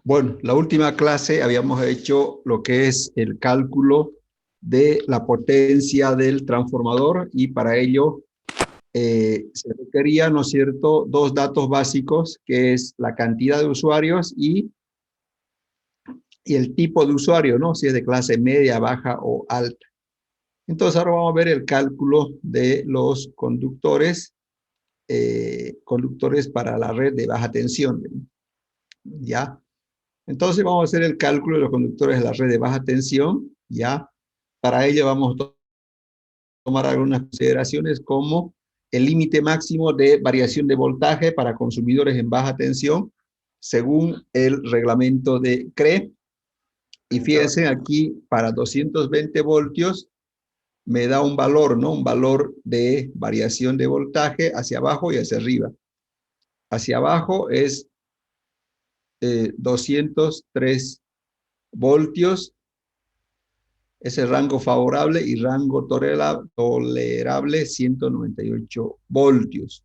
Bueno, la última clase habíamos hecho lo que es el cálculo de la potencia del transformador y para ello se requería, ¿no es cierto?, dos datos básicos, que es la cantidad de usuarios y el tipo de usuario, ¿no? Si es de clase media, baja o alta. Entonces ahora vamos a ver el cálculo de los conductores para la red de baja tensión, ¿ya? Entonces vamos a hacer el cálculo de los conductores de la red de baja tensión, ¿ya? Para ello vamos a tomar algunas consideraciones como el límite máximo de variación de voltaje para consumidores en baja tensión, según el reglamento de CRE. Y fíjense aquí, para 220 voltios, me da un valor, ¿no? Un valor de variación de voltaje hacia abajo y hacia arriba. Hacia abajo es 203 voltios, es el rango favorable, y rango tolerable 198 voltios.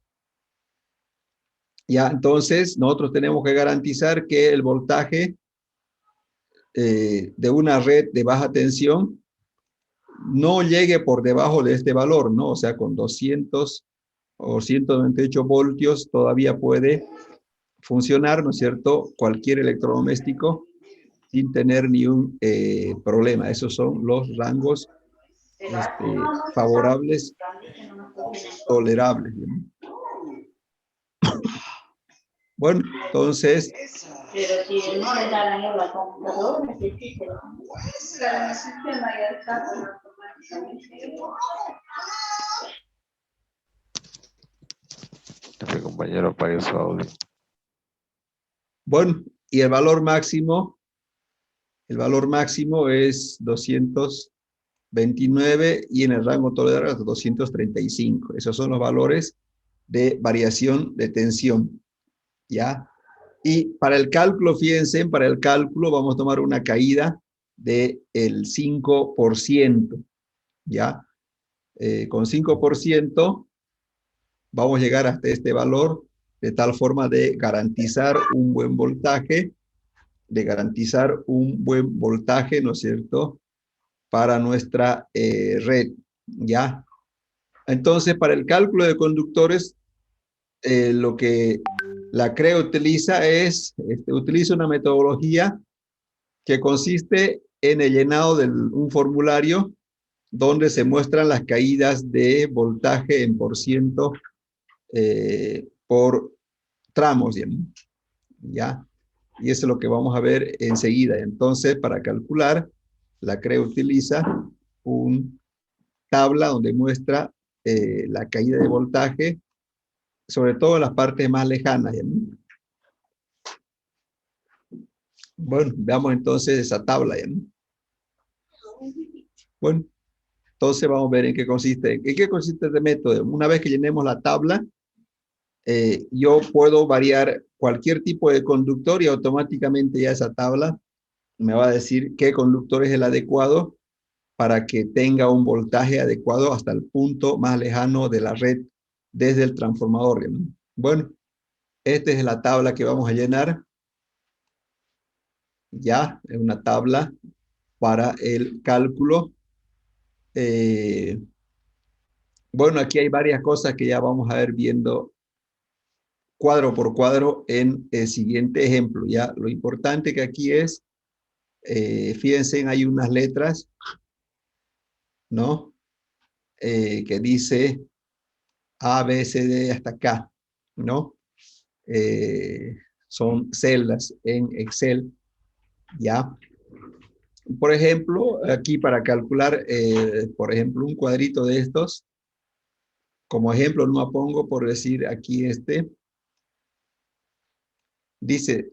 Ya, entonces nosotros tenemos que garantizar que el voltaje de una red de baja tensión no llegue por debajo de este valor, ¿no? O sea, con 200 o 198 voltios todavía puede funcionar, ¿no es cierto?, cualquier electrodoméstico sin tener ni un problema. Esos son los rangos favorables, tolerables, ¿no? Bueno, entonces, Pero si no le dan a la computadora, necesita el sistema ya está automáticamente. Mi compañero apague su audio. bueno, y el valor máximo es 229 y en el rango tolerable hasta 235. Esos son los valores de variación de tensión, ¿ya? Y para el cálculo, fíjense, para el cálculo vamos a tomar una caída del 5%, ¿ya? Con 5% vamos a llegar hasta este valor, de tal forma de garantizar un buen voltaje, ¿no es cierto?, para nuestra red, ¿ya? Entonces, para el cálculo de conductores, lo que la CRE utiliza es, utiliza una metodología que consiste en el llenado de un formulario donde se muestran las caídas de voltaje en por ciento por tramos, ¿ya? Y eso es lo que vamos a ver enseguida. Entonces, para calcular, la CRE utiliza una tabla donde muestra la caída de voltaje, sobre todo en las partes más lejanas, ¿ya? Bueno, veamos entonces esa tabla, ¿ya? Bueno, entonces vamos a ver en qué consiste. ¿En qué consiste este método? Una vez que llenemos la tabla, yo puedo variar cualquier tipo de conductor y automáticamente ya esa tabla me va a decir qué conductor es el adecuado para que tenga un voltaje adecuado hasta el punto más lejano de la red desde el transformador, ¿no? Bueno, esta es la tabla que vamos a llenar. Ya, es una tabla para el cálculo. Bueno, aquí hay varias cosas que ya vamos a ver viendo cuadro por cuadro en el siguiente ejemplo. Ya, lo importante que aquí es, fíjense, hay unas letras, ¿no? Que dice A, B, C, D hasta acá, ¿no? Son celdas en Excel, ¿ya? Por ejemplo, aquí para calcular, por ejemplo, un cuadrito de estos, como ejemplo, no pongo por decir aquí dice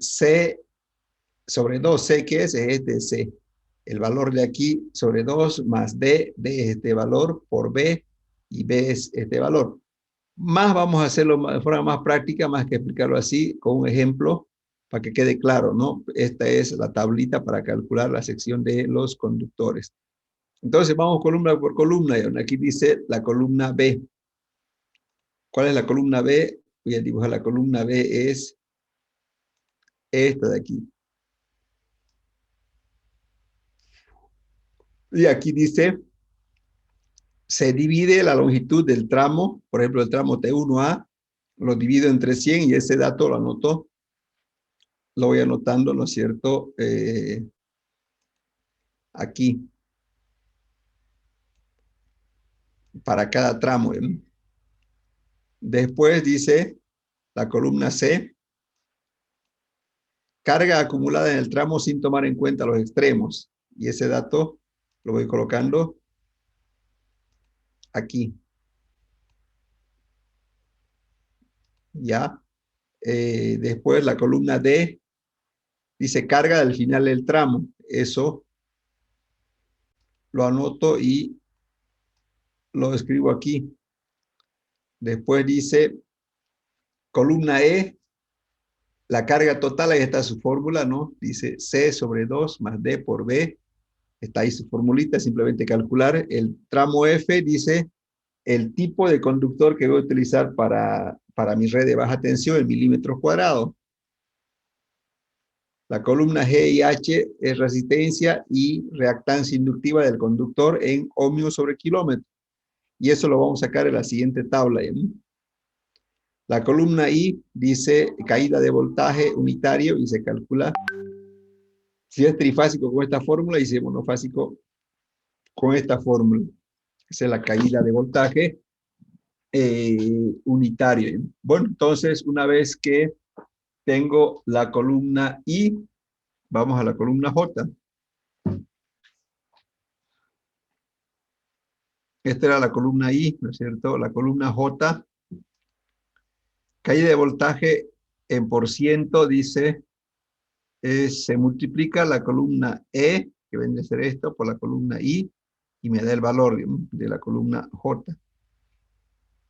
sobre 2, C, ¿qué es? Es este C. El valor de aquí sobre 2 más D, D es este valor por B, y B es este valor. Más vamos a hacerlo de forma más práctica, más que explicarlo así, con un ejemplo, para que quede claro, ¿no? Esta es la tablita para calcular la sección de los conductores. Entonces vamos columna por columna, y aquí dice la columna B. ¿Cuál es la columna B? Voy a dibujar la columna B, es esta de aquí. Y aquí dice, se divide la longitud del tramo, por ejemplo, el tramo T1A, lo divido entre 100 y ese dato lo anoto, lo voy anotando, ¿no es cierto? Aquí, para cada tramo. Después dice la columna C, carga acumulada en el tramo sin tomar en cuenta los extremos. Y ese dato lo voy colocando aquí. ¿Ya? Después la columna D dice carga del final del tramo. Eso lo anoto y lo escribo aquí. Después dice columna E, la carga total, ahí está su fórmula, ¿no? Dice C sobre 2 más D por B. Está ahí su formulita, simplemente calcular. El tramo F dice el tipo de conductor que voy a utilizar para mi red de baja tensión en milímetros cuadrados. La columna G y H es resistencia y reactancia inductiva del conductor en ohmios sobre kilómetro. Y eso lo vamos a sacar en la siguiente tabla. La columna I dice caída de voltaje unitario y se calcula si es trifásico con esta fórmula y si es monofásico con esta fórmula. Esa es la caída de voltaje unitario. Bueno, entonces una vez que tengo la columna I, vamos a la columna J. Esta era la columna I, ¿no es cierto? La columna J, caída de voltaje en por ciento, dice, se multiplica la columna E, que vendría a ser esto, por la columna I, y me da el valor de la columna J.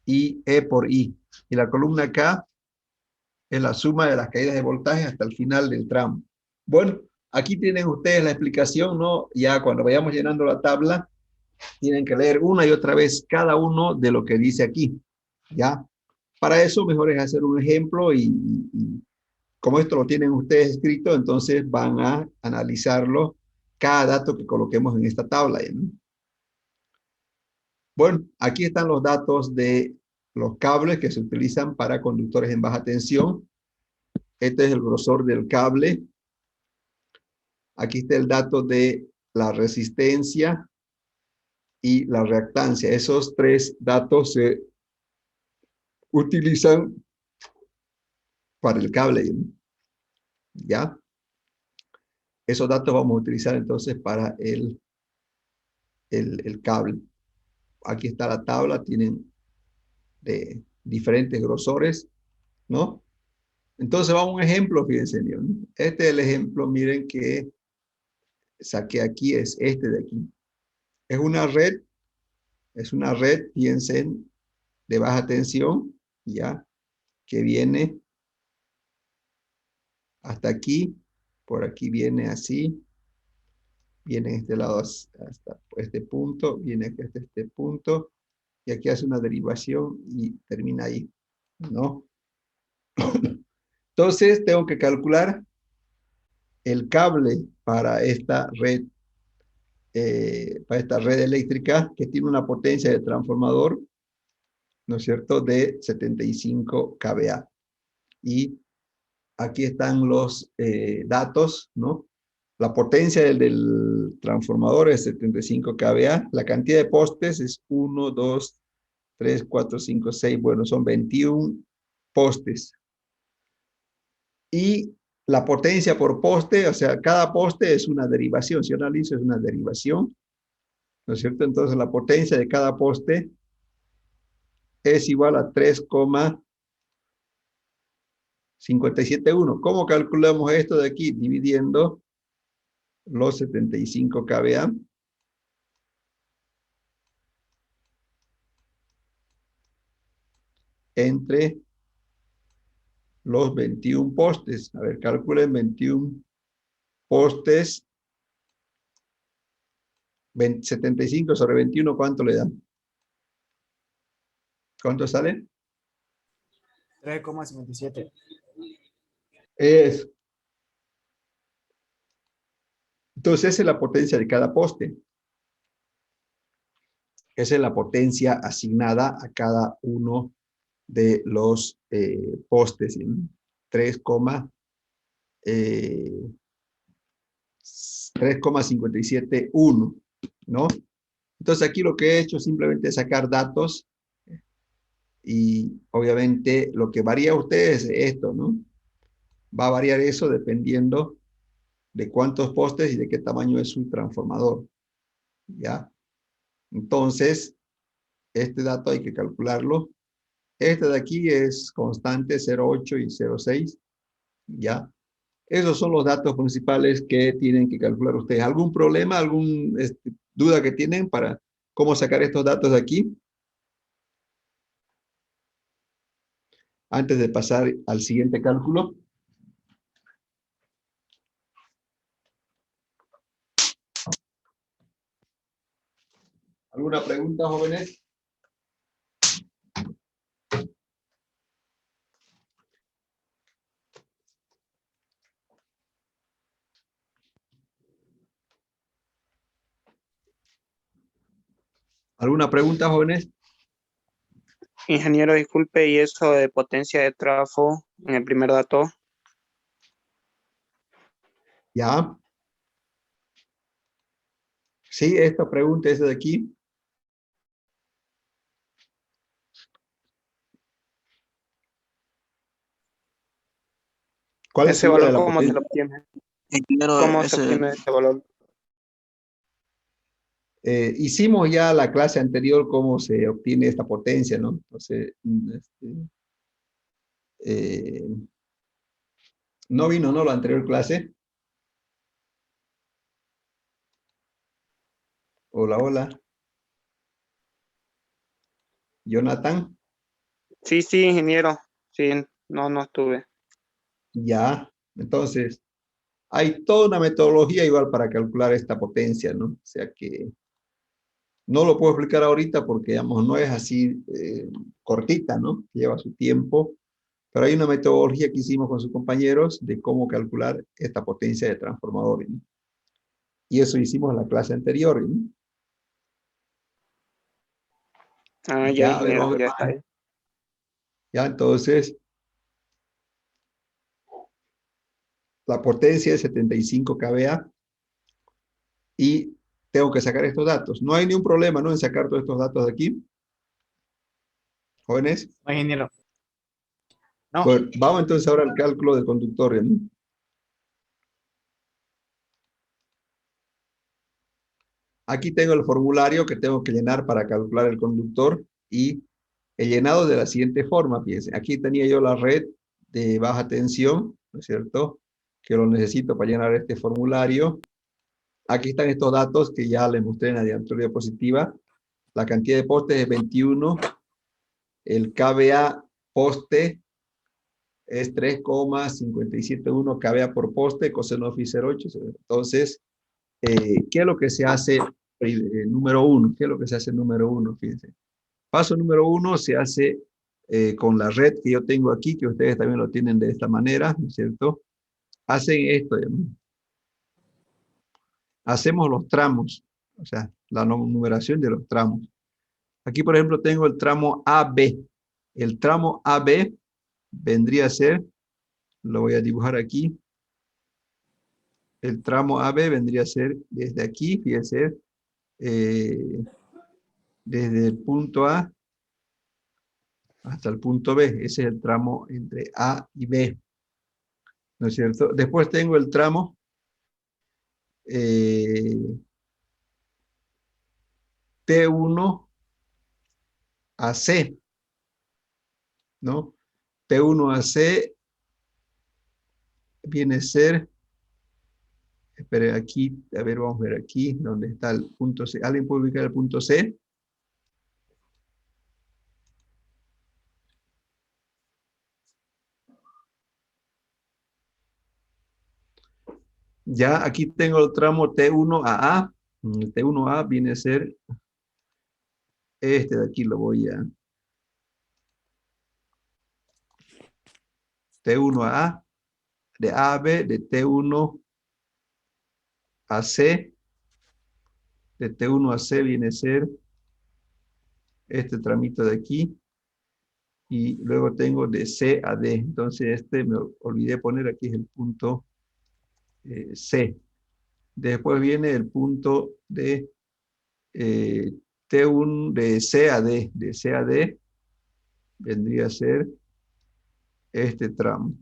Y E por I. Y la columna K es la suma de las caídas de voltaje hasta el final del tramo. Bueno, aquí tienen ustedes la explicación, ¿no? Ya cuando vayamos llenando la tabla, tienen que leer una y otra vez cada uno de lo que dice aquí, ¿ya? Para eso mejor es hacer un ejemplo y como esto lo tienen ustedes escrito, entonces van a analizarlo cada dato que coloquemos en esta tabla, ¿no? Bueno, aquí están los datos de los cables que se utilizan para conductores en baja tensión. Este es el grosor del cable. Aquí está el dato de la resistencia y la reactancia. Esos tres datos se utilizan para el cable, ¿ya? Esos datos vamos a utilizar entonces para el cable. Aquí está la tabla, tienen de diferentes grosores, ¿no? Entonces vamos a un ejemplo, fíjense, ¿no? Este es el ejemplo, miren que saqué aquí, es este de aquí. Es una red, piensen, de baja tensión, ¿ya? Que viene hasta aquí, por aquí viene así, viene en este lado hasta este punto, viene aquí hasta este punto, y aquí hace una derivación y termina ahí, ¿no? Entonces tengo que calcular el cable para esta red eléctrica que tiene una potencia de transformador, ¿no es cierto?, de 75 kVA. Y aquí están los datos, ¿no? La potencia del transformador es 75 kVA. La cantidad de postes es 1, 2, 3, 4, 5, 6. Bueno, son 21 postes. Y la potencia por poste, o sea, cada poste es una derivación. Si yo analizo, es una derivación, ¿no es cierto? Entonces, la potencia de cada poste es igual a 57.1. ¿Cómo calculamos esto de aquí? Dividiendo los 75 kVA entre los 21 postes. A ver, calculen 21 postes. 75 sobre 21, ¿cuánto le dan? ¿Cuánto sale? 3,57. Es. Entonces, esa es la potencia de cada poste. Esa es la potencia asignada a cada uno de los postes. 3,571, ¿no? Entonces, aquí lo que he hecho es simplemente sacar datos y obviamente lo que varía a ustedes es esto, ¿no? Va a variar eso dependiendo de cuántos postes y de qué tamaño es su transformador, ¿ya? Entonces, este dato hay que calcularlo. Este de aquí es constante 0,8 y 0,6, ¿ya? Esos son los datos principales que tienen que calcular ustedes. ¿Algún problema, alguna duda que tienen para cómo sacar estos datos de aquí? Antes de pasar al siguiente cálculo. ¿Alguna pregunta, jóvenes? ¿Alguna pregunta, jóvenes? Ingeniero, disculpe, ¿y eso de potencia de trafo en el primer dato? ¿Ya? Sí, esta pregunta es de aquí. ¿Cuál ¿Ese sería valor la cómo se potencia? lo obtiene? Ingeniero, ¿Cómo se obtiene ese valor? Hicimos ya la clase anterior cómo se obtiene esta potencia, ¿no? Entonces, eh, no vino, ¿no? La anterior clase. Hola, hola. Jonathan, Sí, sí, ingeniero. Sí, no estuve. ya. Entonces, hay toda una metodología igual para calcular esta potencia, ¿no? O sea que no lo puedo explicar ahorita porque, digamos, no es así cortita, ¿no? Lleva su tiempo, pero hay una metodología que hicimos con sus compañeros de cómo calcular esta potencia de transformadores, ¿no? Y eso hicimos en la clase anterior, ¿no? Ah, ya, Ya, a ver, ingeniero, vamos a ya ver. está ahí. Ya, entonces, la potencia es 75 kVA y tengo que sacar estos datos. No hay ningún problema, ¿no? En sacar todos estos datos de aquí, jóvenes. No, ingeniero. No. Bueno, vamos entonces ahora al cálculo del conductor, ¿no? Aquí tengo el formulario que tengo que llenar para calcular el conductor y he llenado de la siguiente forma, fíjense. Aquí tenía yo la red de baja tensión, ¿no es cierto? Que lo necesito para llenar este formulario. Aquí están estos datos que ya les mostré en la diapositiva. La cantidad de postes es 21. El kVA poste es 3,571 kVA por poste, coseno phi 0,8. Entonces, ¿qué es lo que se hace número uno? ¿Qué es lo que se hace número uno? Fíjense. Paso número uno se hace con la red que yo tengo aquí, que ustedes también lo tienen de esta manera, ¿no es cierto? Hacen esto, hacemos los tramos, o sea, la numeración de los tramos. Aquí, por ejemplo, tengo el tramo AB. El tramo AB vendría a ser, lo voy a dibujar aquí, el tramo AB vendría a ser desde aquí, fíjense, eh, desde el punto A hasta el punto B. Ese es el tramo entre A y B, ¿no es cierto? Después tengo el tramo T1 a C, ¿no? T1 a C viene a ser, espere aquí, a ver, vamos a ver aquí, ¿dónde está el punto C? ¿Alguien puede ubicar el punto C? Ya, aquí tengo el tramo T1AA. El T1A viene a ser este de aquí, lo voy a... T1AA, de A a B, de T1 a C, de T1 a C viene a ser este tramito de aquí, y luego tengo de C a D. Entonces este me olvidé poner aquí, es el punto C. Después viene el punto de T1 de C a D. De C a D vendría a ser este tramo.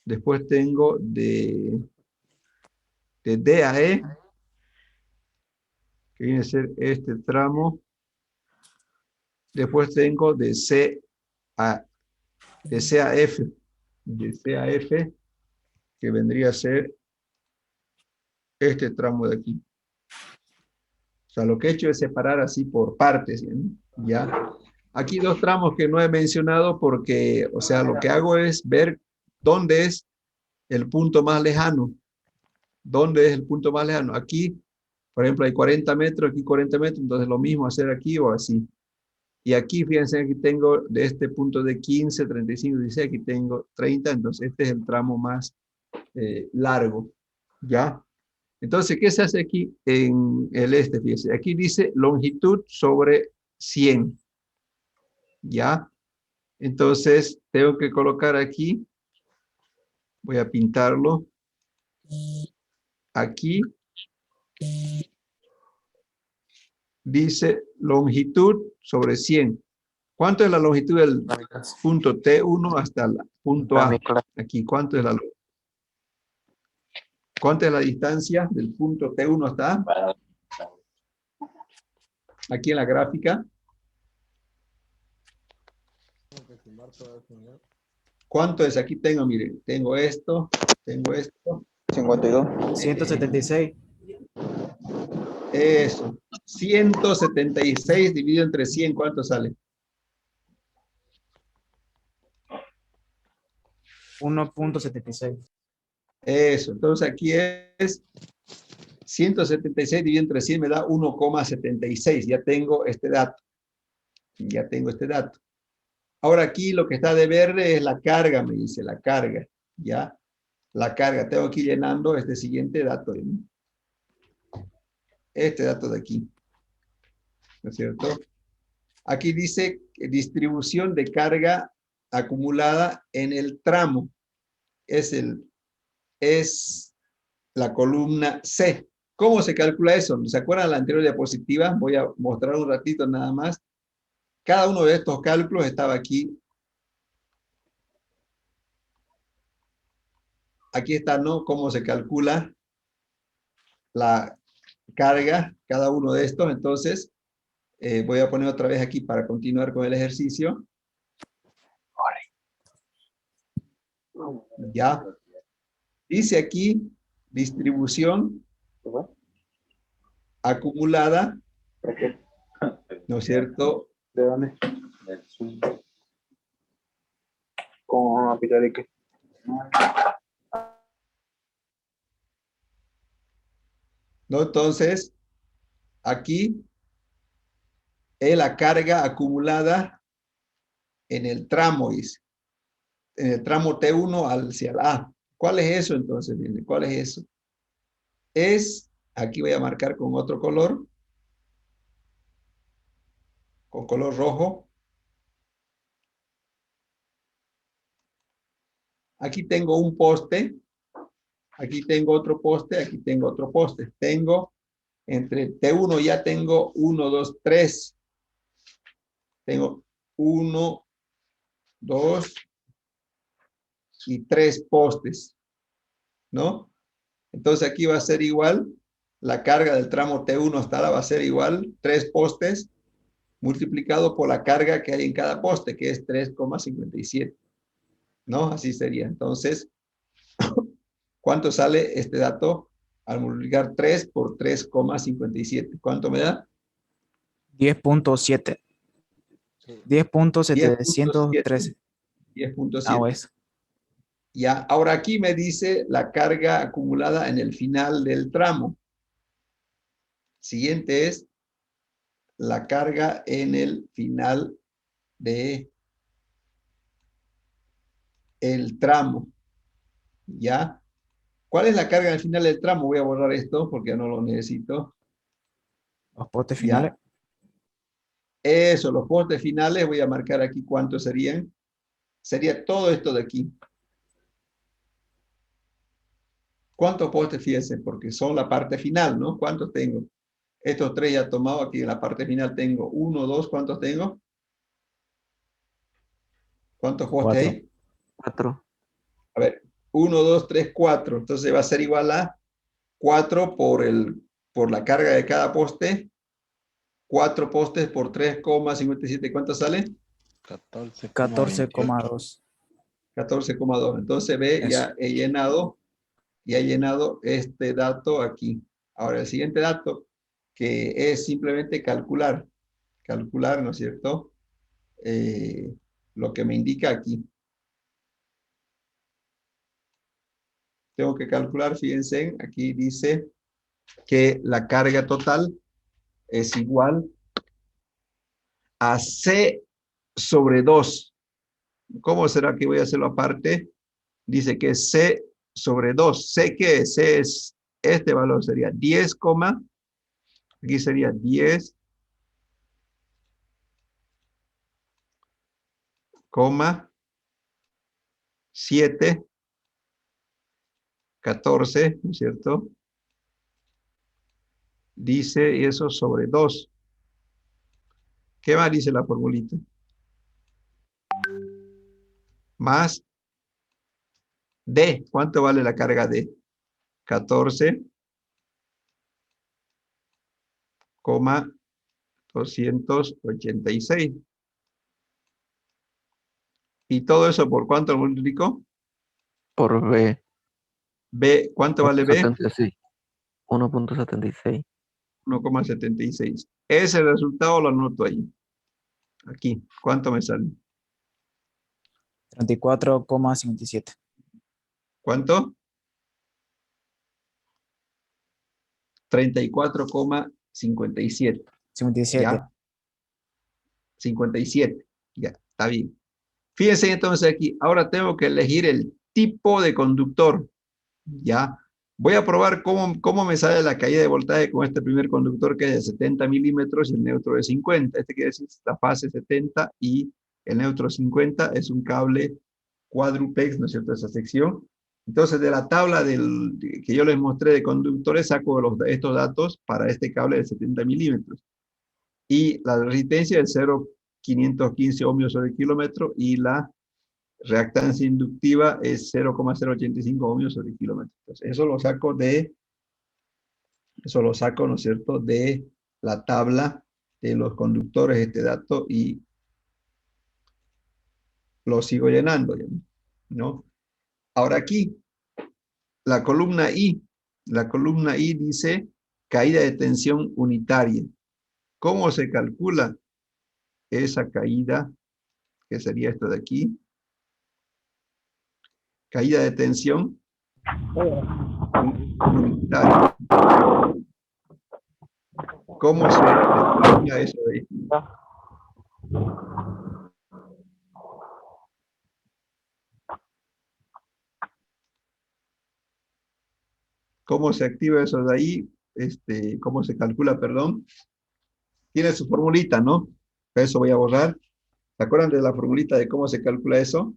Después tengo de D a E, que viene a ser este tramo. Después tengo de C a F, de C a F, que vendría a ser este tramo de aquí. O sea, lo que he hecho es separar así por partes, ¿ya? Aquí dos tramos que no he mencionado porque, o sea, lo que hago es ver dónde es el punto más lejano. ¿Dónde es el punto más lejano? Aquí, por ejemplo, hay 40 metros, aquí 40 metros, entonces lo mismo hacer aquí o así. Y aquí, fíjense, aquí tengo de este punto de 15, 35, 16, aquí tengo 30, entonces este es el tramo más largo, ¿ya? Entonces, ¿qué se hace aquí en el este? Fíjense, aquí dice longitud sobre 100, ¿ya? Entonces, tengo que colocar aquí, voy a pintarlo, aquí, dice longitud sobre 100. ¿Cuánto es la longitud del punto T1 hasta el punto A? Aquí, ¿cuánto es la distancia del punto T1 hasta A? Aquí en la gráfica. ¿Cuánto es? Aquí tengo, miren, tengo esto, 52. 176. eso. 176 dividido entre 100, ¿cuánto sale? 1.76. Eso, entonces aquí es 176 dividido entre 100 me da 1,76. Ya tengo este dato. Ya tengo este dato. Ahora aquí lo que está de verde es la carga, me dice, la carga. ¿Ya? La carga. Tengo aquí llenando este siguiente dato. Este dato de aquí. ¿No es cierto? Aquí dice distribución de carga acumulada en el tramo. Es la columna C. ¿Cómo se calcula eso? ¿Se acuerdan de la anterior diapositiva? Voy a mostrar un ratito nada más. Cada uno de estos cálculos estaba aquí. Aquí está, ¿no? Cómo se calcula la carga, cada uno de estos. Entonces, voy a poner otra vez aquí para continuar con el ejercicio. Ya. Dice aquí, distribución acumulada, ¿no es cierto? ¿De dónde? Con Apitarique. ¿No? Entonces, aquí es la carga acumulada en el tramo, dice. En el tramo T1 hacia el A. ¿Cuál es eso entonces? Miren, ¿cuál es eso? Es, aquí voy a marcar con otro color, con color rojo. Aquí tengo un poste, aquí tengo otro poste, aquí tengo otro poste. Tengo, entre T1 ya tengo 1, 2, 3. Tengo 1, 2 y 3 postes, ¿no? Entonces aquí va a ser igual, la carga del tramo T1 hasta la va a ser igual, 3 postes, multiplicado por la carga que hay en cada poste, que es 3,57, ¿no? Así sería. Entonces, ¿Cuánto sale este dato al multiplicar 3 por 3,57? ¿Cuánto me da? 10.7. 10.7. 10.713. Ah, 10.7. eso. Ya, ahora aquí me dice la carga acumulada en el final del tramo. Siguiente es la carga en el final de el tramo. ¿Ya? ¿Cuál es la carga al final del tramo? Voy a borrar esto porque ya no lo necesito. Los postes ¿Ya? finales. Eso, los postes finales, voy a marcar aquí cuántos serían. Sería todo esto de aquí. ¿Cuántos postes? Fíjense, porque son la parte final, ¿no? ¿Cuántos tengo? Estos tres ya he tomado, aquí en la parte final tengo 1, 2, ¿cuántos tengo? ¿Cuántos postes 4. hay? 4. A ver, 1, 2, 3, 4. Entonces va a ser igual a 4 por la carga de cada poste. 4 postes por 3,57. ¿Cuánto sale? 14,28. 14,2. 14,2. Entonces ve, Eso. ya he llenado este dato aquí. Ahora, el siguiente dato, que es simplemente calcular, ¿no es cierto? Lo que me indica aquí. Tengo que calcular, fíjense, aquí dice que la carga total es igual a C sobre 2. ¿Cómo será que voy a hacerlo aparte? Dice que es C sobre 2. ¿C qué es? C es, este valor sería 10, aquí sería 10, 7, 14, ¿no es cierto? Dice eso sobre 2. ¿Qué más dice la formulita? Más D. ¿Cuánto vale la carga D? 14,286. ¿Y todo eso por cuánto lo multiplicó? Por B. B, ¿cuánto vale B? 1.76. 1.76. 1,76. Ese resultado lo anoto ahí. Aquí. ¿Cuánto me sale? 34,57. ¿Cuánto? 34,57. 57. ¿Ya? 57. Ya, está bien. Fíjense entonces aquí. Ahora tengo que elegir el tipo de conductor. ¿Ya? Voy a probar cómo me sale la caída de voltaje con este primer conductor que es de 70 milímetros y el neutro de 50. Este quiere decir la fase 70 y el neutro 50 es un cable cuádruplex, ¿no es cierto? Esa sección. Entonces, de la tabla que yo les mostré de conductores, saco estos datos para este cable de 70 milímetros. Y la resistencia es 0,515 ohmios sobre el kilómetro y la reactancia inductiva es 0,085 ohmios sobre el kilómetro. Entonces, eso lo saco, ¿no es cierto?, de la tabla de los conductores, este dato, y lo sigo llenando, ¿no? Ahora aquí, la columna I dice caída de tensión unitaria. ¿Cómo se calcula esa caída? Que sería esto de aquí. Caída de tensión unitaria. ¿Cómo se calcula eso de ahí? ¿Cómo se activa eso de ahí? ¿Cómo se calcula, perdón? Tiene su formulita, ¿no? Eso voy a borrar. ¿Se acuerdan de la formulita de cómo se calcula eso?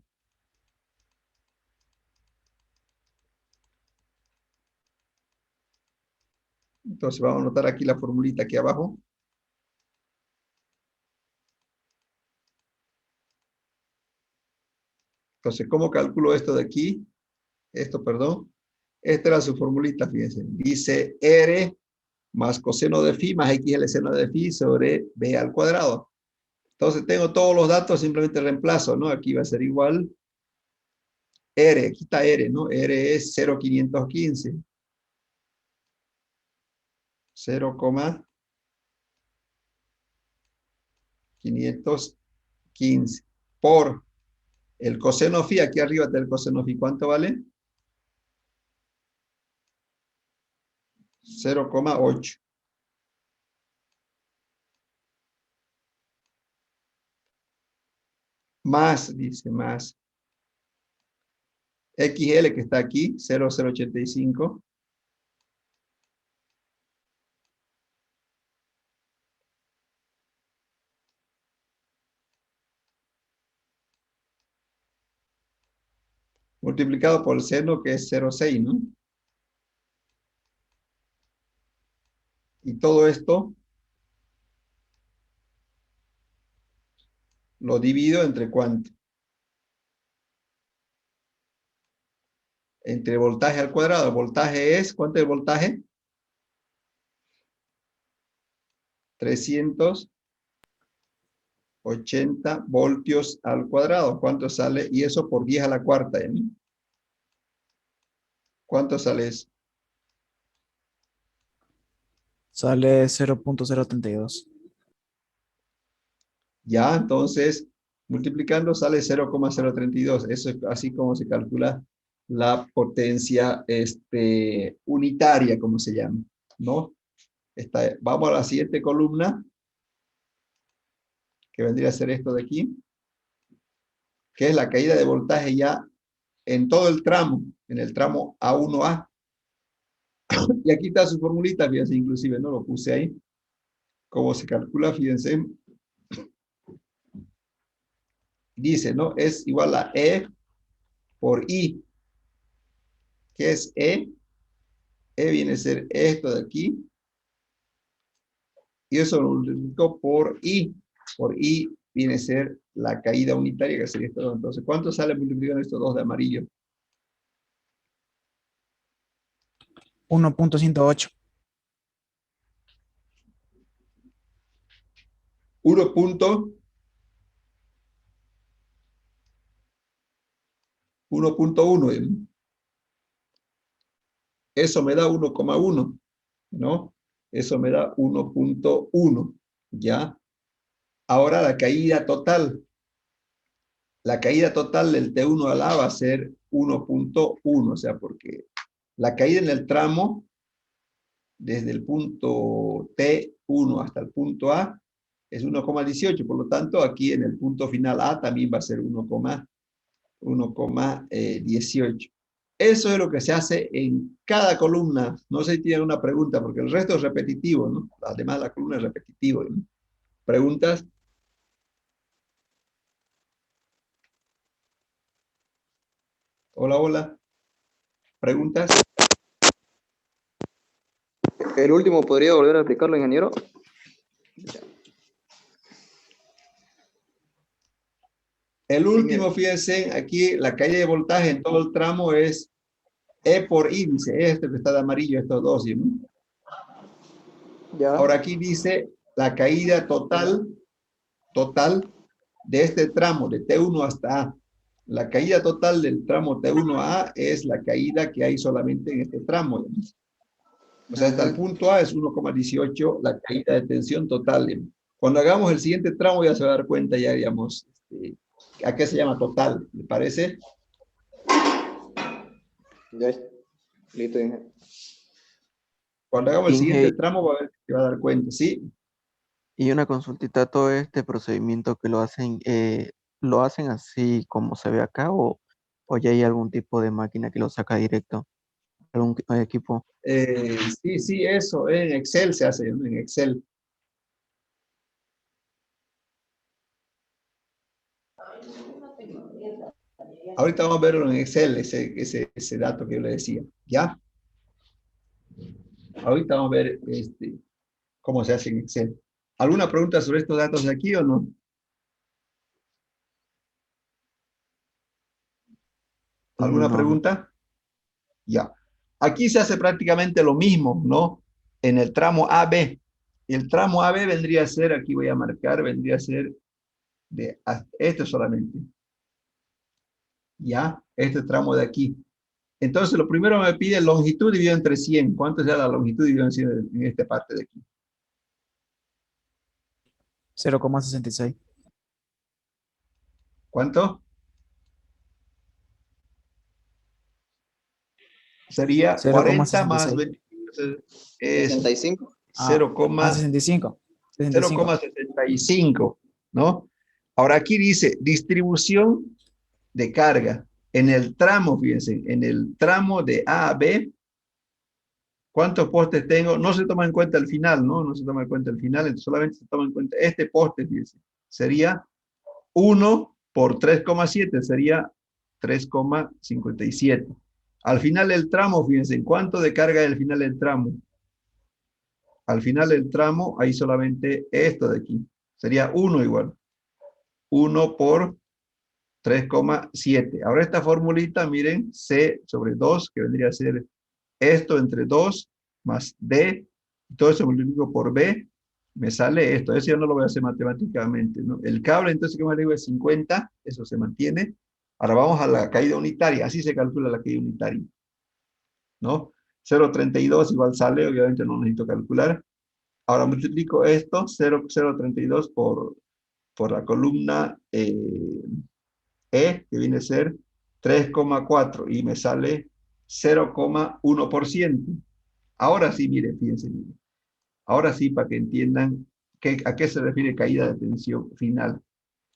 Entonces vamos a anotar aquí la formulita aquí abajo. Entonces, ¿cómo calculo esto de aquí? Esto, perdón. Esta era su formulita, fíjense. Dice R más coseno de phi más x el seno de phi sobre b al cuadrado. Entonces tengo todos los datos, simplemente reemplazo, ¿no? Aquí va a ser igual R, aquí está R, ¿no? R es 0,515. 0,515 por el coseno phi, aquí arriba está el coseno phi, ¿cuánto vale? 0,8. Más, dice, más. XL que está aquí, 0,085. Multiplicado por el seno, que es 0,6, ¿no? Y todo esto lo divido entre ¿cuánto? Entre voltaje al cuadrado. El voltaje es, ¿cuánto es el voltaje? 380 voltios al cuadrado. ¿Cuánto sale? Y eso por 10 a la cuarta, ¿eh? ¿Cuánto sale eso? Sale 0.032. Ya, entonces, multiplicando sale 0,032. Eso es así como se calcula la potencia unitaria, como se llama, ¿no? Vamos a la siguiente columna, que vendría a ser esto de aquí, que es la caída de voltaje ya en todo el tramo, en el tramo A1A. Y aquí está su formulita, fíjense, inclusive, ¿no? Lo puse ahí. ¿Cómo se calcula? Fíjense. Dice, ¿no? Es igual a E por I. ¿Qué es E? E viene a ser esto de aquí. Y eso lo multiplico por I. Por I viene a ser la caída unitaria, que sería esto. Entonces, ¿cuánto sale multiplicando estos dos de amarillo? 1.108. 1.1. Eso me da 1,1, ¿no? Eso me da 1.1, ¿ya? Ahora la caída total. La caída total del T1 a la A va a ser 1.1, o sea, porque la caída en el tramo, desde el punto T1 hasta el punto A, es 1,18, por lo tanto, aquí en el punto final A también va a ser 1,18. Eso es lo que se hace en cada columna. No sé si tienen una pregunta, porque el resto es repetitivo, ¿no? Además, la columna es repetitivo, ¿no? ¿Preguntas? Hola, hola. ¿Preguntas? El último, ¿podría volver a explicarlo, ingeniero? El último, fíjense, aquí la caída de voltaje en todo el tramo es E por I, dice, este que está de amarillo, estos dos, ¿sí, no? Ya. Ahora aquí dice la caída total de este tramo, de T1 hasta A. La caída total del tramo T1 a A es la caída que hay solamente en este tramo, ¿no? O sea, hasta el punto A es 1,18 la caída de tensión total, ¿no? Cuando hagamos el siguiente tramo ya se va a dar cuenta, ya digamos, ¿a qué se llama total? ¿Le parece? Ya. Listo, ingeniero. Cuando hagamos el siguiente Inge, tramo va a ver que se va a dar cuenta, ¿sí? y una consultita, todo este procedimiento que lo hacen así como se ve acá o ya hay algún tipo de máquina que lo saca directo, algún equipo. Sí, sí, eso, en Excel se hace, ¿no? En Excel. Ahorita vamos a verlo en Excel, ese dato que yo le decía, ¿ya? Ahorita vamos a ver cómo se hace en Excel. ¿Alguna pregunta sobre estos datos de aquí o no? ¿Alguna No, no. pregunta? Ya. Aquí se hace prácticamente lo mismo, ¿no? En el tramo AB. El tramo AB vendría a ser, aquí voy a marcar, vendría a ser de esto solamente. ¿Ya? este tramo de aquí. Entonces, lo primero me pide longitud dividido entre 100. ¿Cuánto será la longitud dividido en 100 en esta parte de aquí? 0,66. ¿Cuánto? Sería 40 más 0,66. 20, es 65. 0, 65. 65. 0,65, ¿no? Ahora aquí dice distribución de carga. En el tramo, fíjense, en el tramo de A a B, ¿cuántos postes tengo? No se toma en cuenta el final, ¿no? No se toma en cuenta el final, entonces solamente se toma en cuenta este poste, fíjense. Sería 1 por 3,7, sería 3,57. Al final del tramo, fíjense, ¿cuánto de carga hay al final del tramo? Al final del tramo hay solamente esto de aquí. Sería 1 igual. 1 por 3,7. Ahora esta formulita, miren, C sobre 2, que vendría a ser esto entre 2 más D, todo eso multiplico por B, me sale esto. Eso yo no lo voy a hacer matemáticamente, ¿no? El cable, entonces, como le digo, es 50, eso se mantiene. Ahora vamos a la caída unitaria, así se calcula la caída unitaria, ¿no? 0,32 igual sale, obviamente no necesito calcular. Ahora multiplico esto, 0,032 por la columna E, que viene a ser 3,4 y me sale 0,1%. Ahora sí, miren, fíjense, miren. Ahora sí, para que entiendan a qué se refiere caída de tensión final.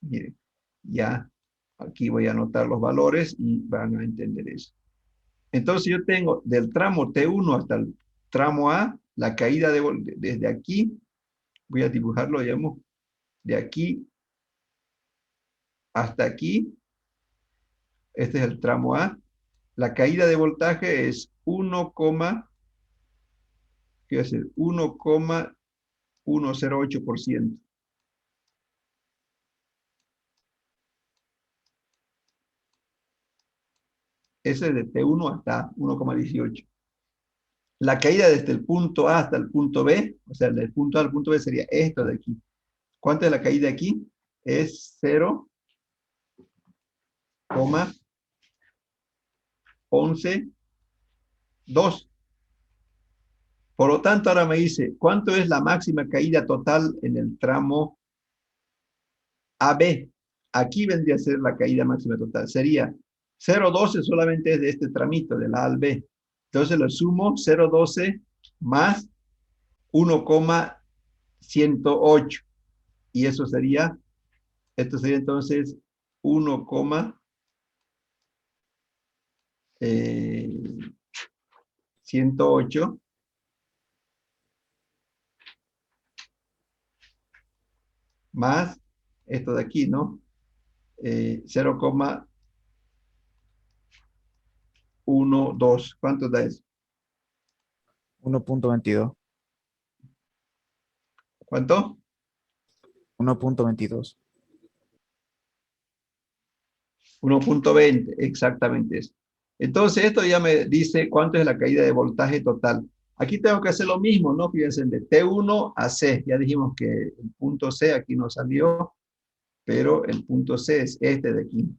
Miren, ya aquí voy a anotar los valores y van a entender eso. Entonces yo tengo del tramo T1 hasta el tramo A, la caída desde aquí, voy a dibujarlo, digamos, de aquí hasta aquí, este es el tramo A, la caída de voltaje es 1,108%. Ese es de T1 hasta 1,18. La caída desde el punto A hasta el punto B, o sea, del punto A al punto B sería esto de aquí. ¿Cuánto es la caída aquí? Es 0,112. Por lo tanto, ahora me dice, ¿cuánto es la máxima caída total en el tramo AB? Aquí vendría a ser la caída máxima total. Sería 0,12 solamente es de este tramito, del A al B. Entonces lo sumo 0,12 más 1,108. Y eso sería, esto sería entonces 1,108 más esto de aquí, ¿no? 0,12. ¿Cuánto da eso? 1,22. ¿Cuánto? 1,22. 1,20, exactamente eso. Entonces esto ya me dice cuánto es la caída de voltaje total. Aquí tengo que hacer lo mismo, ¿no? Fíjense, de T1 a C. Ya dijimos que el punto C aquí no salió, pero el punto C es este de aquí.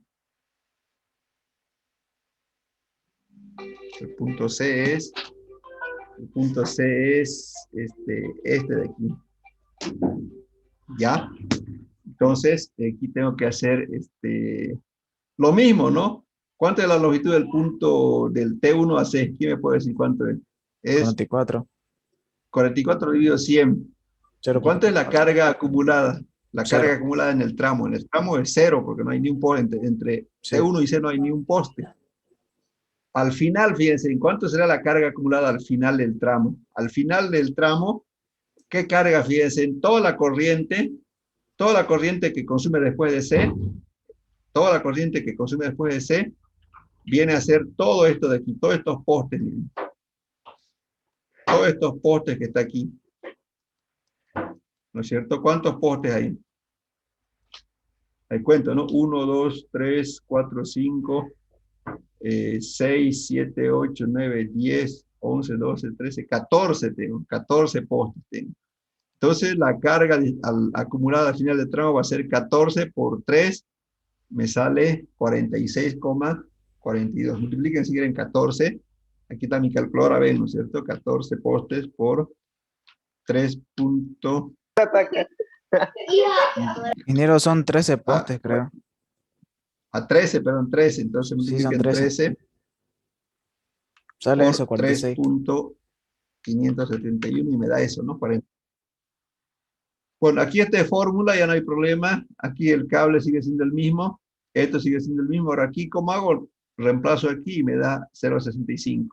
El punto C es este de aquí. ¿Ya? Entonces, aquí tengo que hacer lo mismo, ¿no? ¿Cuánto es la longitud del punto del T1 a C? ¿Quién me puede decir cuánto es? Es 44. 44 dividido 100. ¿Cuánto es la 0,44. carga acumulada? La carga 0. acumulada en el tramo. En el tramo es 0, porque no hay ni un poste. Entre Sí. T1 y C no hay ni un poste. Al final, fíjense, ¿en cuánto será la carga acumulada al final del tramo? Al final del tramo, ¿qué carga? Fíjense, en toda la corriente que consume después de C, toda la corriente que consume después de C, viene a ser todo esto de aquí, todos estos postes, miren. Todos estos postes que está aquí. ¿No es cierto? ¿Cuántos postes hay? Hay cuento, ¿no? 1, 2, 3, 4, 5, 6, 7, 8, 9, 10, 11, 12, 13, 14 tengo. 14 postes tengo. Entonces la carga acumulada al final del tramo va a ser 14 por 3, me sale 46,4 42. Multipliquen si quieren 14. Aquí está mi calculadora, ven, ¿no es cierto? 14 postes por 3. Ingeniero, son 13 Ah, postes, creo. a 13, perdón, 13. Entonces Sí, son multipliquen 13. 13 Sale eso, por 46. 3.571 y me da eso, ¿no? 40. Bueno, aquí esta fórmula ya no hay problema. Aquí el cable sigue siendo el mismo. Esto sigue siendo el mismo. Ahora aquí, ¿cómo hago? Reemplazo aquí y me da 0,65.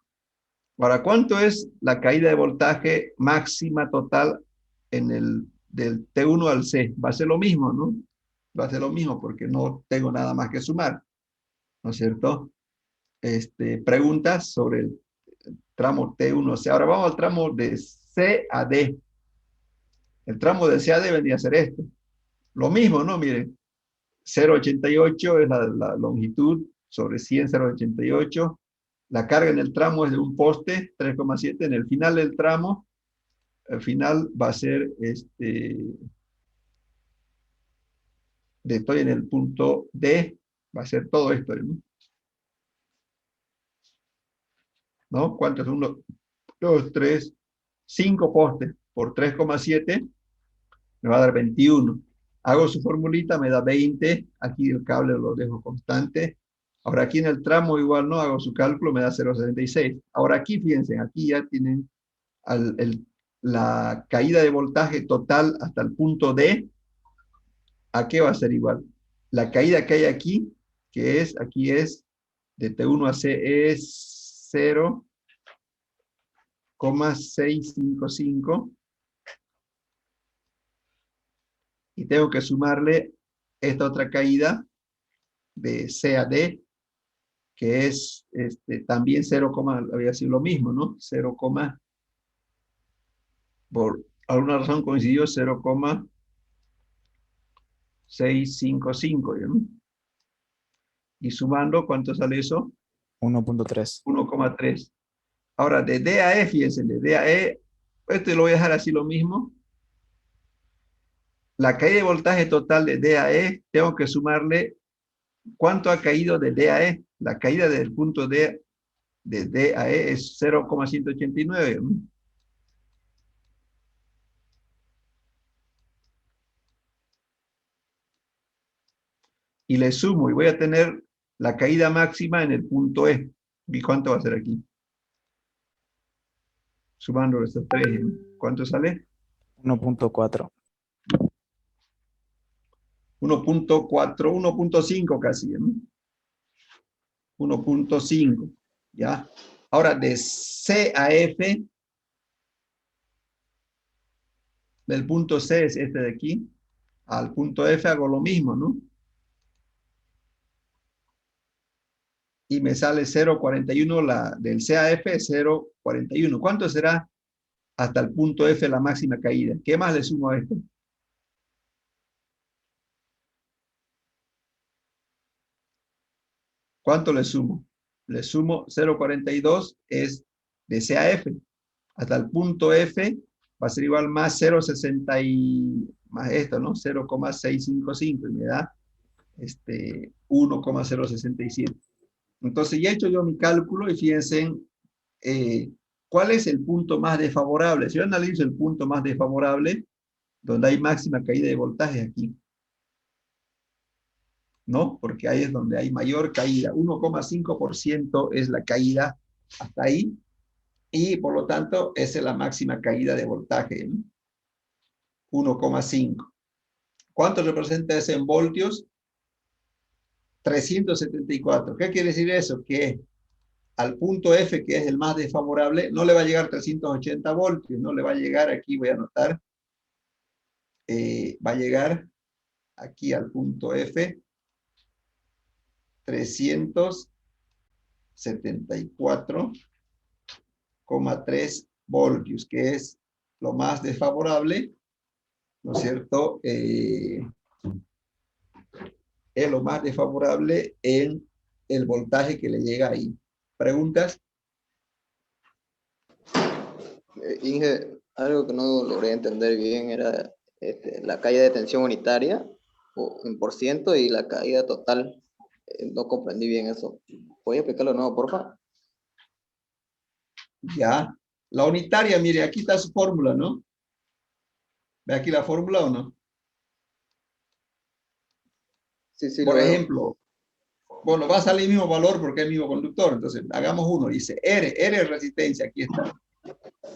Ahora, ¿cuánto es la caída de voltaje máxima total en el del T1 al C? Va a ser lo mismo, ¿no? Va a ser lo mismo porque no tengo nada más que sumar, ¿no es cierto? Preguntas sobre el tramo T1 a C. Ahora vamos al tramo de C a D. El tramo de C a D vendría a ser esto. Lo mismo, ¿no? Miren, 0,88 es la longitud sobre 100, 0,88. La carga en el tramo es de un poste, 3,7. En el final del tramo, el final va a ser, estoy en el punto D, va a ser todo esto, ¿no? ¿Cuántos? 1, 2, 3, 5 postes por 3,7, me va a dar 21. Hago su formulita, me da 20. Aquí el cable lo dejo constante. Ahora aquí en el tramo igual no hago su cálculo, me da 0,76. Ahora aquí, fíjense, aquí ya tienen la caída de voltaje total hasta el punto D. ¿A qué va a ser igual? La caída que hay aquí, aquí es de T1 a C es 0,655 y tengo que sumarle esta otra caída de C a D, que es también 0, había sido lo mismo, ¿no? 0, por alguna razón coincidió 0,655, ¿no? Y sumando, ¿cuánto sale eso? 1.3. 1,3. Ahora, de D a E, fíjense, de D a E, lo voy a dejar así lo mismo. La caída de voltaje total de D a E, tengo que sumarle cuánto ha caído de D a E. La caída del punto D de D a E es 0,189. Y le sumo y voy a tener la caída máxima en el punto E. ¿Y cuánto va a ser aquí? Sumando estos tres, ¿no? ¿Cuánto sale? 1.4. 1.4, 1.5 casi, ¿no? 1.5, ¿ya? Ahora, de C a F, del punto C es este de aquí, al punto F hago lo mismo, ¿no? Y me sale 0,41, del C a F 0,41. ¿Cuánto será hasta el punto F la máxima caída? ¿Qué más le sumo a esto? ¿Cuánto le sumo? Le sumo 0,42 es de C a F. Hasta el punto F va a ser igual más 0,60 más esto, ¿no? 0,655 y me da 1,067. Entonces ya he hecho yo mi cálculo y fíjense cuál es el punto más desfavorable. Si yo analizo el punto más desfavorable, donde hay máxima caída de voltaje aquí, ¿no? Porque ahí es donde hay mayor caída. 1,5% es la caída hasta ahí y por lo tanto esa es la máxima caída de voltaje, ¿no? 1,5. ¿Cuánto representa ese en voltios? 374. ¿Qué quiere decir eso? Que al punto F, que es el más desfavorable, no le va a llegar 380 voltios, no le va a llegar, aquí voy a anotar, va a llegar aquí al punto F 374,3 voltios, que es lo más desfavorable, ¿no es cierto? Es lo más desfavorable en el voltaje que le llega ahí. ¿Preguntas? Inge, algo que no logré entender bien era la caída de tensión unitaria en por ciento y la caída total no comprendí bien eso. ¿Puedes explicarlo de nuevo, porfa? Ya. La unitaria, mire, aquí está su fórmula, ¿no? ¿Ve aquí la fórmula o no? Sí, sí, lo Por veo. ejemplo, bueno, va a salir el mismo valor porque es el mismo conductor. Entonces, hagamos uno. Dice R es resistencia, aquí está.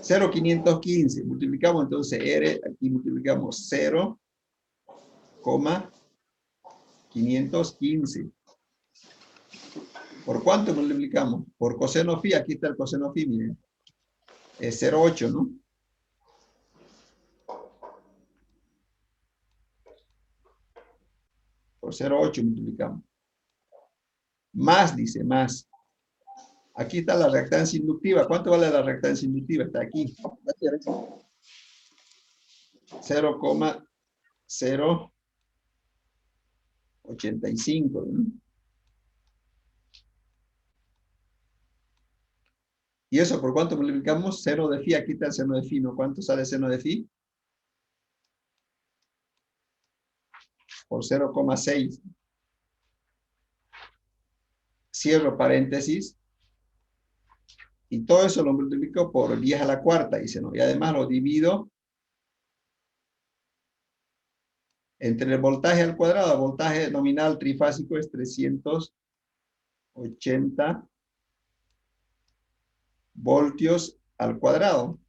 0,515. Multiplicamos entonces R, aquí multiplicamos 0,515. ¿Por cuánto multiplicamos? Por coseno phi, aquí está el coseno phi, miren. Es 0,8, ¿no? Por 0,8 multiplicamos. Más, dice, más. Aquí está la reactancia inductiva. ¿Cuánto vale la reactancia inductiva? Está aquí. 0,085, ¿no? ¿Y eso por cuánto multiplicamos? Seno de phi, aquí está el seno de phi, ¿no? ¿Cuánto sale seno de phi? Por 0,6. Cierro paréntesis. Y todo eso lo multiplico por 10 a la cuarta, dice, ¿no? Y además lo divido entre el voltaje al cuadrado. El voltaje nominal trifásico es 380 voltios al cuadrado.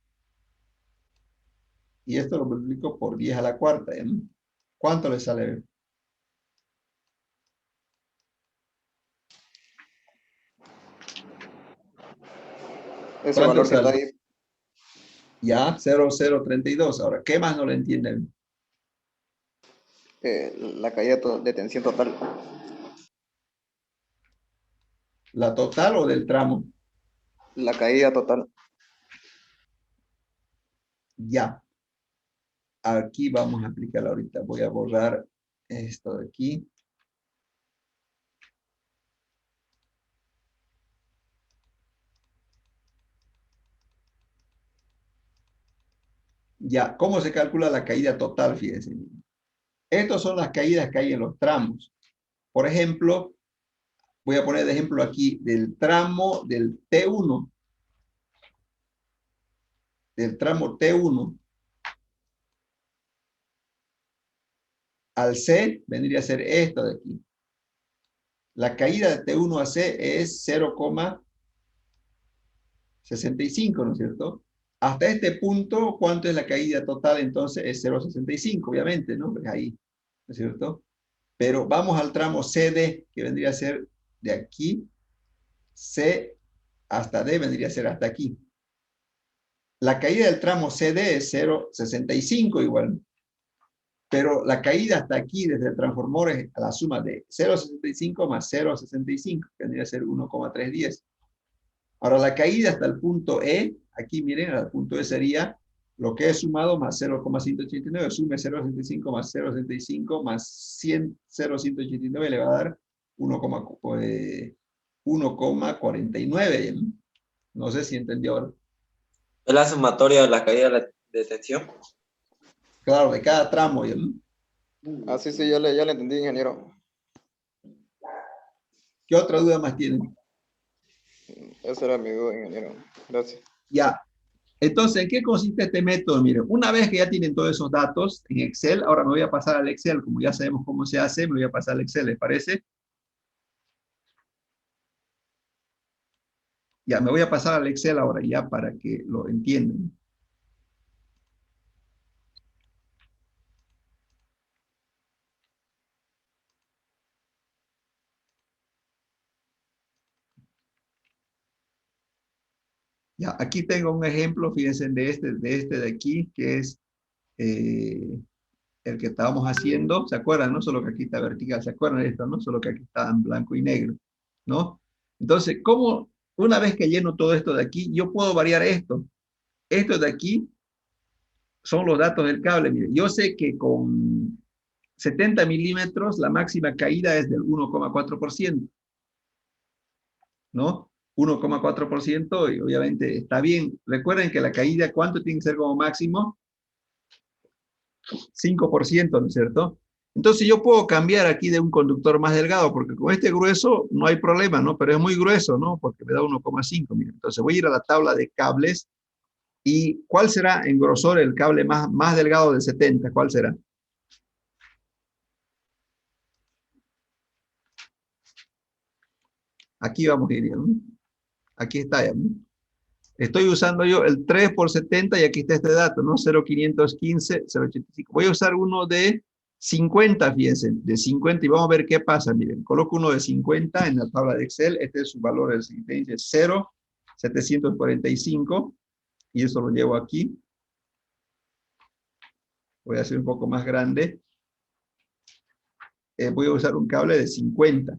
Y esto lo multiplico por 10 a la cuarta, ¿no? ¿Cuánto le sale? Ese ¿Cuánto valor que está sale? ahí, Ya, 0,032. Ahora, ¿qué más no le entienden? la caída de tensión total. ¿La total o del tramo? La caída total. Ya. Aquí vamos a aplicarla ahorita. Voy a borrar esto de aquí. Ya, ¿cómo se calcula la caída total? Fíjense. Estas son las caídas que hay en los tramos. Por ejemplo, voy a poner de ejemplo aquí del tramo del T1. Del tramo T1 al C vendría a ser esto de aquí. La caída de T1 a C es 0,65, ¿no es cierto? Hasta este punto, ¿cuánto es la caída total? Entonces es 0,65, obviamente, ¿no? Es ahí, ¿no es cierto? Pero vamos al tramo CD, que vendría a ser de aquí, C hasta D vendría a ser hasta aquí. La caída del tramo CD es 0,65 igual. Pero la caída hasta aquí desde el transformador es a la suma de 0,65 más 0,65, que vendría a ser 1,310. Ahora la caída hasta el punto E, aquí miren, al punto E sería lo que es sumado más 0,189, sume 0,65 más 0,65 más 0,189 le va a dar 1,49. No sé si entendió ahora. Es la sumatoria de la caída de tensión. Claro, de cada tramo. Ah, sí, sí, ya le entendí, ingeniero. ¿Qué otra duda más tienen? Esa era mi duda, ingeniero. Gracias. Ya. Entonces, ¿en qué consiste este método? Miren, una vez que ya tienen todos esos datos en Excel, ahora me voy a pasar al Excel. Como ya sabemos cómo se hace, me voy a pasar al Excel, ¿les parece? Ya, me voy a pasar al Excel ahora ya para que lo entiendan. Ya, aquí tengo un ejemplo, fíjense, de este de aquí, que es el que estábamos haciendo. ¿Se acuerdan, no? Solo que aquí está vertical. ¿Se acuerdan de esto, no? Solo que aquí está en blanco y negro, ¿no? Entonces, ¿cómo, una vez que lleno todo esto de aquí, yo puedo variar esto? Esto de aquí son los datos del cable. Mire, yo sé que con 70 milímetros la máxima caída es del 1,4%, ¿no? 1,4% y obviamente está bien. Recuerden que la caída, ¿cuánto tiene que ser como máximo? 5%, ¿no es cierto? Entonces yo puedo cambiar aquí de un conductor más delgado, porque con este grueso no hay problema, ¿no? Pero es muy grueso, ¿no? Porque me da 1,5. Mira. Entonces voy a ir a la tabla de cables. ¿Y cuál será en grosor el cable más delgado de 70? ¿Cuál será? Aquí vamos a ir, ¿no? Aquí está ya, ¿no? Estoy usando yo el 3 por 70 y aquí está este dato, ¿no? 0,515, 0,85. Voy a usar uno de 50, fíjense, de 50 y vamos a ver qué pasa. Miren, coloco uno de 50 en la tabla de Excel. Este es su valor de resistencia, 0,745 y eso lo llevo aquí. Voy a hacer un poco más grande. Voy a usar un cable de 50.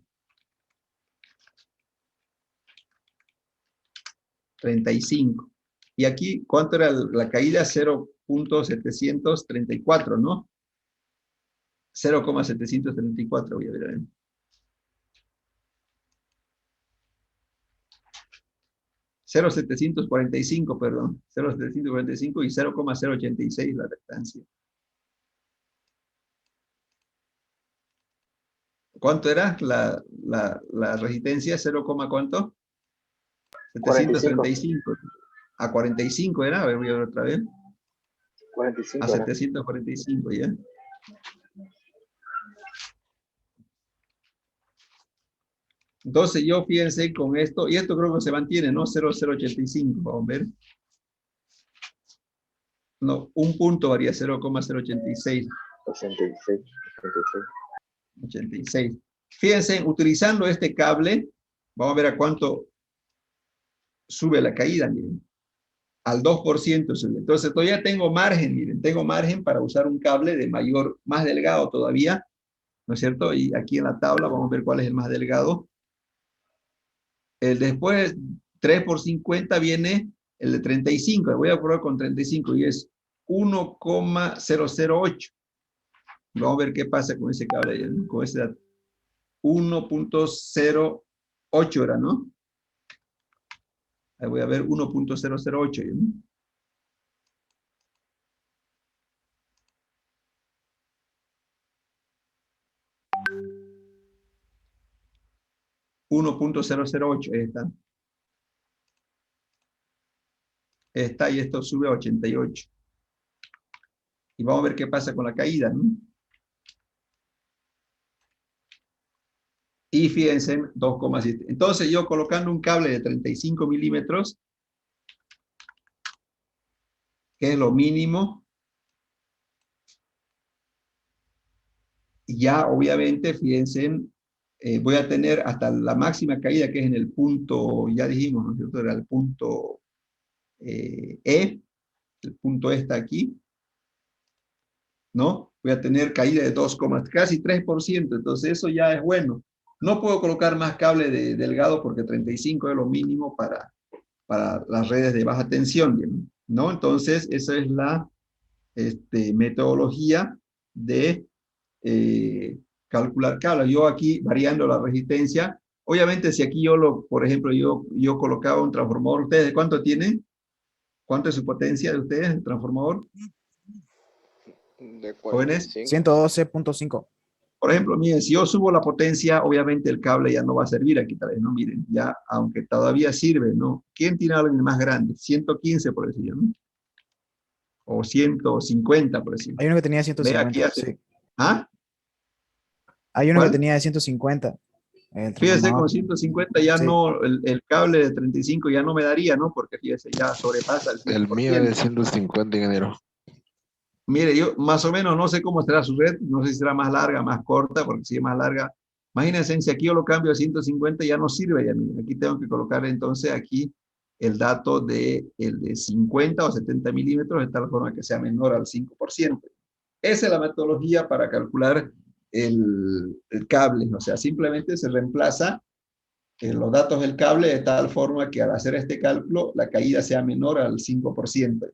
35. Y aquí, ¿cuánto era la caída? 0,734, ¿no? 0,734 voy a ver. 0,745, perdón. 0,745 y 0,086 la distancia. ¿Cuánto era la resistencia? 0, ¿cuánto? 735. A 45 era, a ver, voy a ver otra vez. 45 A era. 745 ya. Entonces yo fíjense con esto, y esto creo que se mantiene, ¿no? 0,085, vamos a ver. No, un punto varía, 0,086. 86. 86. Fíjense, utilizando este cable, vamos a ver a cuánto sube la caída, miren. Al 2% sube. Entonces todavía tengo margen, miren, tengo margen para usar un cable de mayor, más delgado todavía, ¿no es cierto? Y aquí en la tabla vamos a ver cuál es el más delgado. Después, 3 por 50 viene el de 35. Voy a probar con 35 y es 1,008. Vamos a ver qué pasa con ese cable, con ese dato. 1,08 era, ¿no? Ahí voy a ver 1,008. ¿no? .008, ahí está. Está y esto sube a 88. Y vamos a ver qué pasa con la caída, ¿no? Y fíjense, 2,7. Entonces yo colocando un cable de 35 milímetros, que es lo mínimo, ya obviamente, fíjense, voy a tener hasta la máxima caída, que es en el punto, ya dijimos, ¿no es cierto? Era el punto E, el punto E está aquí, ¿no? Voy a tener caída de 2, casi 3%, entonces eso ya es bueno. No puedo colocar más cable delgado porque 35 es lo mínimo para las redes de baja tensión, ¿no? Entonces, esa es la metodología de calcular cable. Yo aquí, variando la resistencia, obviamente si aquí por ejemplo, yo colocaba un transformador, ¿ustedes cuánto tienen? ¿Cuánto es su potencia de ustedes, el transformador? De ¿Jóvenes? 45. 112.5. Por ejemplo, miren, si yo subo la potencia, obviamente el cable ya no va a servir aquí, tal vez, ¿no? Miren, ya, aunque todavía sirve, ¿no? ¿Quién tiene algo más grande? 115, por decir, ¿no? O 150, por decir. Hay uno que tenía Ve, aquí 150, hace... sí. ¿Ah? Hay uno que ¿Cuál? tenía de 150. El Fíjese, con transformador. 150 ya Sí. no, el cable de 35 ya no me daría, ¿no? Porque fíjese, ya sobrepasa el El mío es de 100%. 150, ingeniero. Mire, yo más o menos no sé cómo será su red, no sé si será más larga, más corta, porque si es más larga, imagínense, si aquí yo lo cambio a 150 ya no sirve ya, mire. Aquí tengo que colocar entonces aquí el dato de 50 o 70 milímetros de tal forma que sea menor al 5%. Esa es la metodología para calcular el cable, o sea, simplemente se reemplaza los datos del cable de tal forma que al hacer este cálculo la caída sea menor al 5%.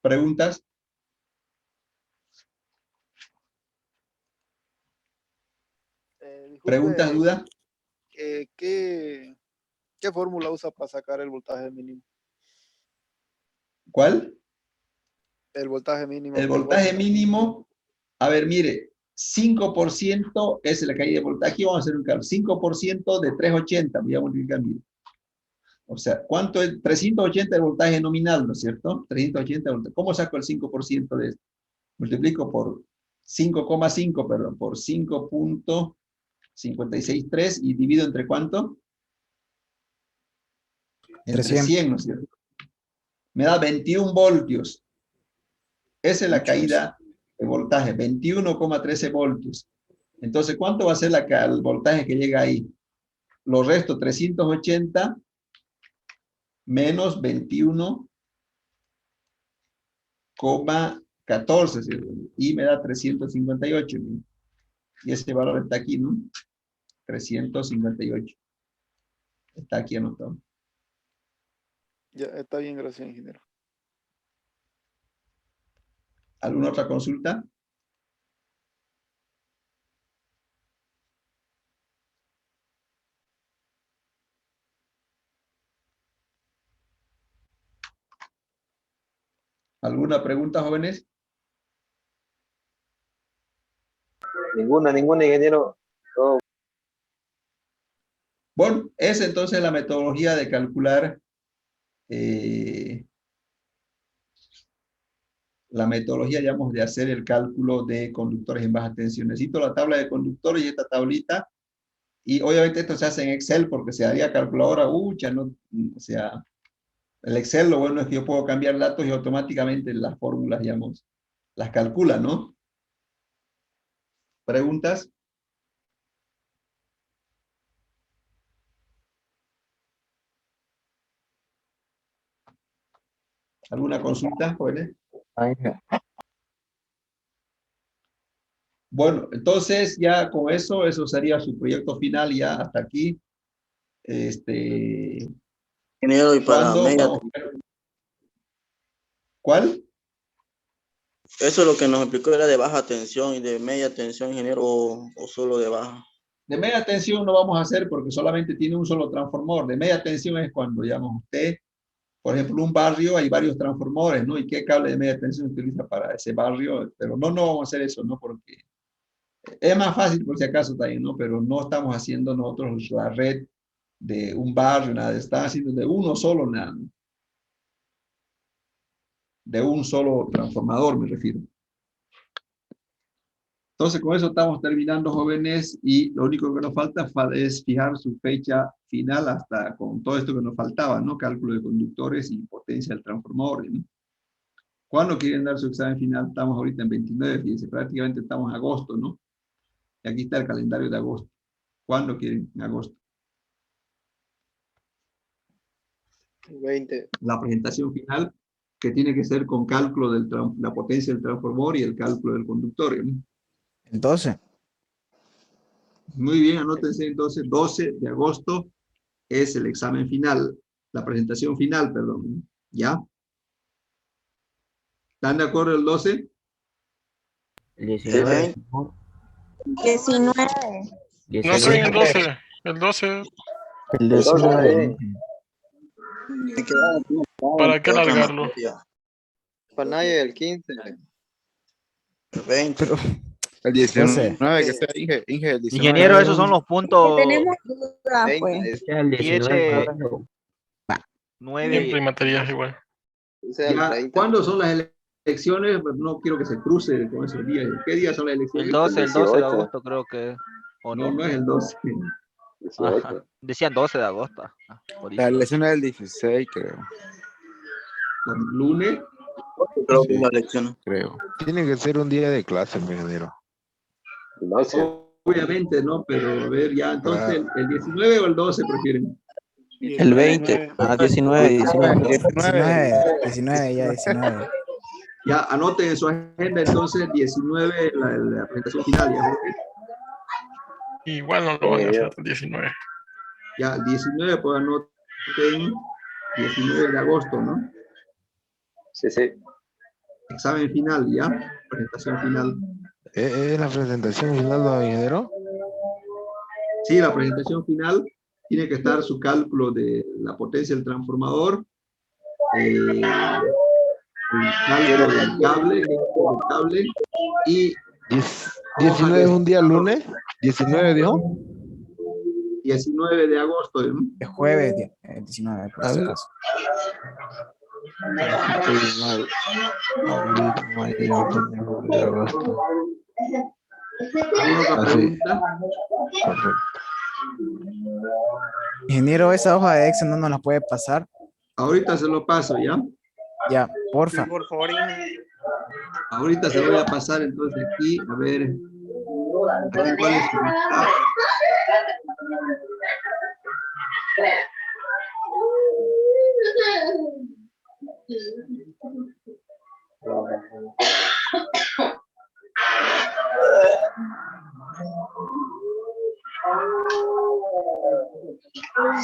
¿Preguntas? ¿Preguntas, Disculpe, dudas? ¿qué fórmula usa para sacar el voltaje mínimo? ¿Cuál? El voltaje mínimo. El ¿Qué voltaje fórmula? mínimo, a ver, mire, 5% es la caída de voltaje. Aquí vamos a hacer un cálculo. 5% de 380, voy a multiplicar, mire. O sea, ¿cuánto es? 380 de voltaje nominal, ¿no es cierto? 380 de voltaje. ¿Cómo saco el 5% de esto? Multiplico por 5,5, perdón, por 5.563 y divido entre ¿cuánto? Entre 100, ¿no es cierto? Me da 21 voltios. Esa es la caída de voltaje, 21,13 voltios. Entonces, ¿cuánto va a ser el voltaje que llega ahí? Lo resto, 380 menos 21,14, ¿cierto? Y me da 358. Y ese valor está aquí, ¿no? 358. Está aquí anotado. Ya, está bien, gracias, ingeniero. ¿Alguna otra consulta? ¿Alguna pregunta, jóvenes? Ninguna, ingeniero. Todo. Bueno, es entonces la metodología de calcular la metodología, digamos, de hacer el cálculo de conductores en baja tensión. Necesito la tabla de conductores y esta tablita, y obviamente esto se hace en Excel porque se haría calculadora, ya no, o sea, el Excel lo bueno es que yo puedo cambiar datos y automáticamente las fórmulas, digamos, las calcula, ¿no? ¿Preguntas? ¿Alguna consulta, jóvenes? Bueno, entonces ya con eso sería su proyecto final ya hasta aquí. Ingeniero, y para ¿Cuándo media, vamos? ¿Cuál? eso lo que nos explicó era de baja tensión y de media tensión, ingeniero, o solo de baja. De media tensión no vamos a hacer porque solamente tiene un solo transformador. De media tensión es cuando, digamos, usted, por ejemplo, un barrio, hay varios transformadores, ¿no? ¿Y qué cable de media tensión se utiliza para ese barrio? Pero no vamos a hacer eso, ¿no? Porque es más fácil por si acaso también, ¿no? Pero no estamos haciendo nosotros la red de un barrio, nada. Están haciendo de uno solo, nada. De un solo transformador, me refiero. Entonces, con eso estamos terminando, jóvenes, y lo único que nos falta es fijar su fecha final hasta con todo esto que nos faltaba, ¿no? Cálculo de conductores y potencia del transformador, ¿no? ¿Cuándo quieren dar su examen final? Estamos ahorita en 29, fíjense, prácticamente estamos en agosto, ¿no? Y aquí está el calendario de agosto. ¿Cuándo quieren? En agosto. 20. La presentación final, que tiene que ser con cálculo de la potencia del transformador y el cálculo del conductor, ¿no? El 12. Muy bien, anótense entonces, 12 de agosto es el examen final, la presentación final, perdón, ¿ya? ¿Están de acuerdo el 12? El 19. 19. No sé, el 12. El 12. El 19. ¿Para qué alargarlo? Para nadie el 15. El 20. Pero, El 19, que sea Inge, el 19. Ingeniero, esos son los puntos Tenemos dudas, pues. El 19. 9. Siempre hay materias igual. Ya, ¿cuándo son las elecciones? Pues no quiero que se cruce con esos días. ¿Qué días son las elecciones? El 12 de agosto creo que. ¿O No, no? no es el 12. Ajá. Decían 12 de agosto. La elección es el 16, creo. ¿Lunes? Creo que es la elección. Creo. Tiene que ser un día de clase, mi ingeniero. Obviamente, ¿no? Pero a ver, ya, entonces, ¿el 19 o el 12 prefieren? El 20. 19. Ya, anoten en su agenda entonces 19 la presentación final. ¿Ya? Igual no lo van a hacer el 19. Ya, el 19, pues anoten 19 de agosto, ¿no? Sí, sí. Examen final, ¿ya? Presentación final. ¿Es la presentación final, don ingeniero? Sí, la presentación final tiene que estar su cálculo de la potencia del transformador, el cálculo del cable y ¿19 es un día lunes? ¿19 dijo? 19 de agosto. ¿no? Es jueves 19, por A si ver. acaso. Estoy mal. Abril, mayo, junio, julio, agosto. ¿Alguna otra Así. pregunta? Perfecto. Ingeniero, esa hoja de Excel no nos la puede pasar. Ahorita se lo paso, ¿ya? Ya, porfa. Por favor, Ahorita se lo voy a pasar, entonces aquí, a ver. Aquí, ¿cuál es su resultado?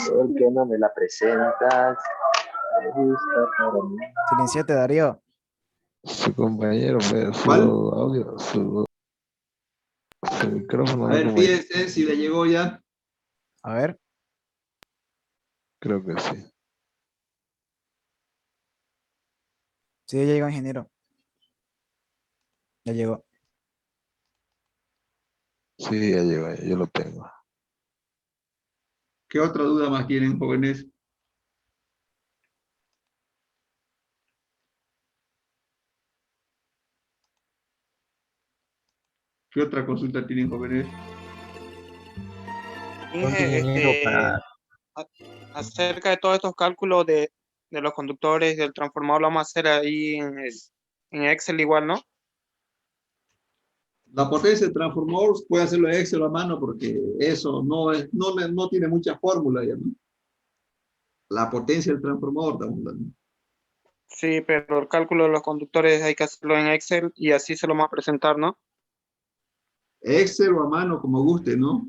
¿Por qué no me la presentas? Me gusta para mí. Silenciate, Darío. Su compañero, pues, su ¿Cuál? audio, su micrófono. A de ver, compañero. fíjense si le llegó ya. A ver. Creo que sí. Sí, ya llegó, ingeniero. Ya llegó. Sí, ya llegó, yo lo tengo. ¿Qué otra duda más tienen, jóvenes? ¿Qué otra consulta tienen, jóvenes? Acerca de todos estos cálculos de los conductores del transformador, lo vamos a hacer ahí en Excel igual, ¿no? La potencia del transformador puede hacerlo en Excel a mano porque eso no tiene mucha fórmula ya, ¿no? La potencia del transformador, estamos hablando. Sí, pero el cálculo de los conductores hay que hacerlo en Excel y así se lo vamos a presentar, ¿no? Excel o a mano, como guste, ¿no?